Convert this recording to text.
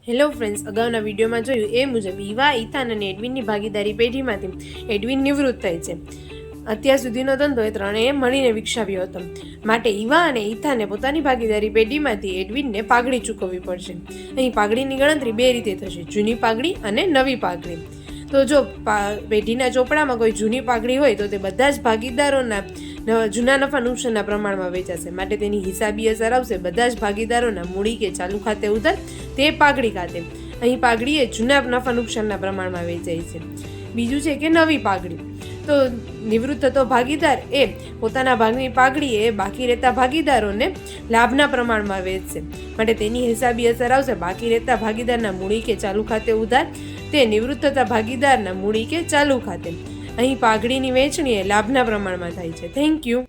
Hello friends, અગાઉના વિડીયોમાં જોયું એ મુજબ ઈવા, ઇથાન અને એડવિનની ભાગીદારી પેઢીમાંથી એડવિન નિવૃત્ત થાય છે. અત્યાર સુધીનો ધંધો એ ત્રણેય મળીને વિકસાવ્યો હતો. માટે ઈવા અને ઇથાને પોતાની ભાગીદારી પેઢીમાંથી એડવિનને પાઘડી ચૂકવવી પડશે. અહીં પાઘડીની ગણતરી બે રીતે થશે: જૂની પાઘડી અને નવી પાઘડી. તો જો પેઢીના ચોપડામાં કોઈ જૂની પાઘડી હોય તો તે બધા જ ભાગીદારોના જૂના નફા નુકસાનના પ્રમાણમાં વેચાશે. માટે તેની હિસાબી અસર આવશે બધા જ ભાગીદારોના મૂડી કે ચાલુ ખાતે ઉધાર તે પાઘડી ખાતે. અહીં પાઘડી એ જૂના નફા નુકસાનના પ્રમાણમાં વેચાય છે. બીજું છે કે નવી પાઘડી. તો નિવૃત્ત થતો ભાગીદાર એ પોતાના ભાગની પાઘડી એ બાકી રહેતા ભાગીદારોને લાભના પ્રમાણમાં વેચશે. માટે તેની હિસાબી અસર આવશે બાકી રહેતા ભાગીદારના મૂડી કે ચાલુ ખાતે ઉધાર તે નિવૃત્ત થતા ભાગીદારના મૂડી કે ચાલુ ખાતે. અહીં પાઘડીની વહેંચણી એ લાભના પ્રમાણમાં થાય છે. Thank you.